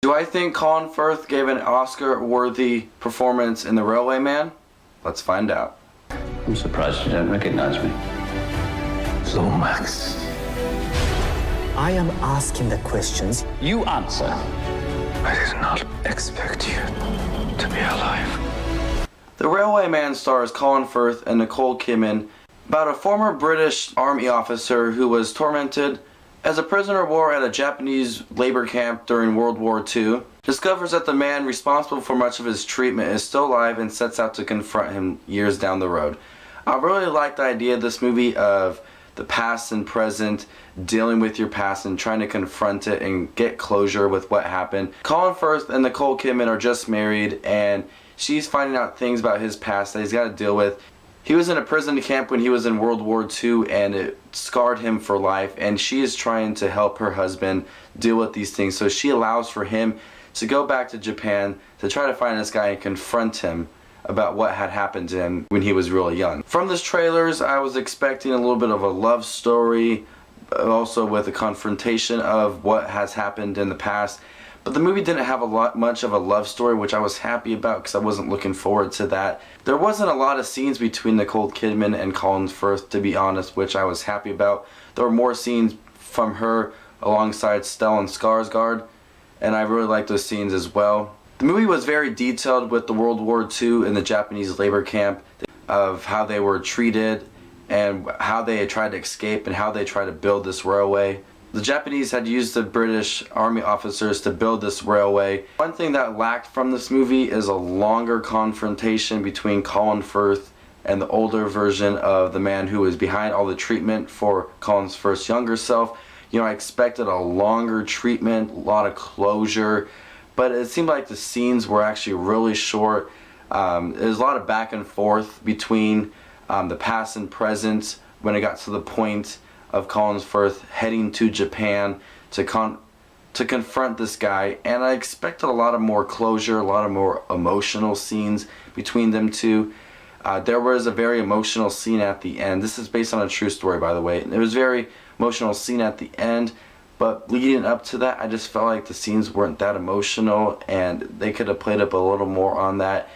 Do I think Colin Firth gave an Oscar-worthy performance in The Railway Man? Let's find out. I'm surprised you don't recognize me. Lomax. I am asking the questions. You answer. I did not expect you to be alive. The Railway Man stars Colin Firth and Nicole Kidman about a former British army officer who was tormented as a prisoner of war at a Japanese labor camp during World War II, discovers that the man responsible for much of his treatment is still alive and sets out to confront him years down the road. I really like the idea of this movie of the past and present, dealing with your past and trying to confront it and get closure with what happened. Colin Firth and Nicole Kidman are just married, and she's finding out things about his past that he's got to deal with. He was in a prison camp when he was in World War II, and it scarred him for life, and she is trying to help her husband deal with these things. So she allows for him to go back to Japan to try to find this guy and confront him about what had happened to him when he was really young. From this trailers, I was expecting a little bit of a love story, also with a confrontation of what has happened in the past. But the movie didn't have much of a love story, which I was happy about because I wasn't looking forward to that. There wasn't a lot of scenes between Nicole Kidman and Colin Firth, to be honest, which I was happy about. There were more scenes from her alongside Stellan Skarsgård, and I really liked those scenes as well. The movie was very detailed with the World War II and the Japanese labor camp, of how they were treated and how they had tried to escape and how they tried to build this railway. The Japanese had used the British army officers to build this railway. One thing that lacked from this movie is a longer confrontation between Colin Firth and the older version of the man who was behind all the treatment for Colin Firth's younger self. You know, I expected a longer treatment, a lot of closure, but it seemed like the scenes were actually really short. There's a lot of back and forth between the past and present when it got to the point of Colin Firth heading to Japan to confront this guy, and I expected a lot of more closure, a lot of more emotional scenes between them two. There was a very emotional scene at the end. This is based on a true story, by the way. It was a very emotional scene at the end, but leading up to that, I just felt like the scenes weren't that emotional, and they could have played up a little more on that,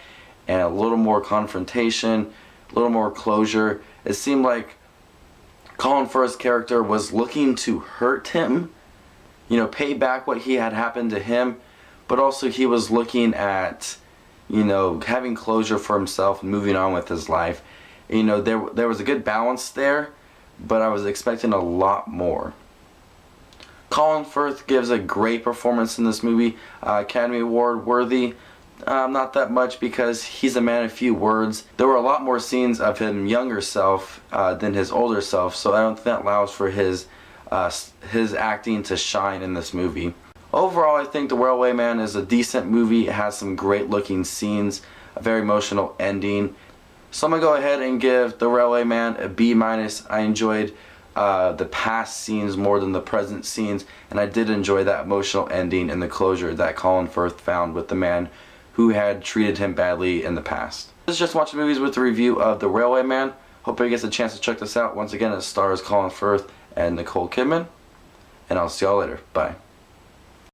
and a little more confrontation, a little more closure. It seemed like Colin Firth's character was looking to hurt him, you know, pay back what he had happened to him, but also he was looking at, you know, having closure for himself and moving on with his life. You know, there was a good balance there, but I was expecting a lot more. Colin Firth gives a great performance in this movie, Academy Award worthy. Not that much because he's a man of few words. There were a lot more scenes of him younger self than his older self, so I don't think that allows for his acting to shine in this movie. Overall, I think The Railway Man is a decent movie. It has some great looking scenes, a very emotional ending. So I'm going to go ahead and give The Railway Man a B-. I enjoyed the past scenes more than the present scenes, and I did enjoy that emotional ending and the closure that Colin Firth found with the man who had treated him badly in the past. This is Just Watching Movies with a review of The Railway Man. Hope everybody gets a chance to check this out. Once again, it stars Colin Firth and Nicole Kidman, and I'll see y'all later. Bye.